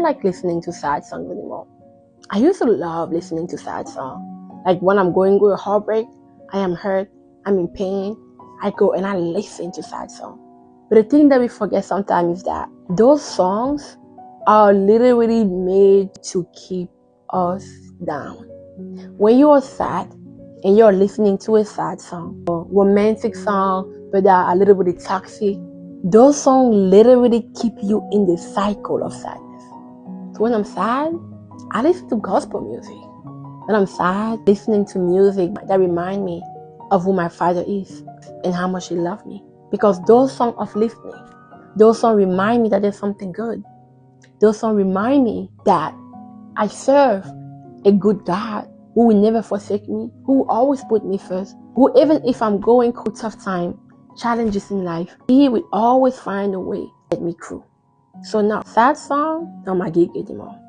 like listening to sad songs anymore. I used to love listening to sad songs. Like when I'm going through a heartbreak, I am hurt, I'm in pain, I go and I listen to sad songs. But the thing that we forget sometimes is that those songs are literally made to keep us down. When you are sad and you're listening to a sad song, or romantic song, but that are a little bit toxic, those songs literally keep you in the cycle of sadness. So when I'm sad, I listen to gospel music. When I'm sad, listening to music that remind me of who my Father is and how much He loved me. Because those songs uplift me. Those songs remind me that there's something good. Those songs remind me that I serve a good God who will never forsake me, who will always put me first, who even if I'm going through tough time, challenges in life, He will always find a way to get me through. So now, sad song, not my gig anymore.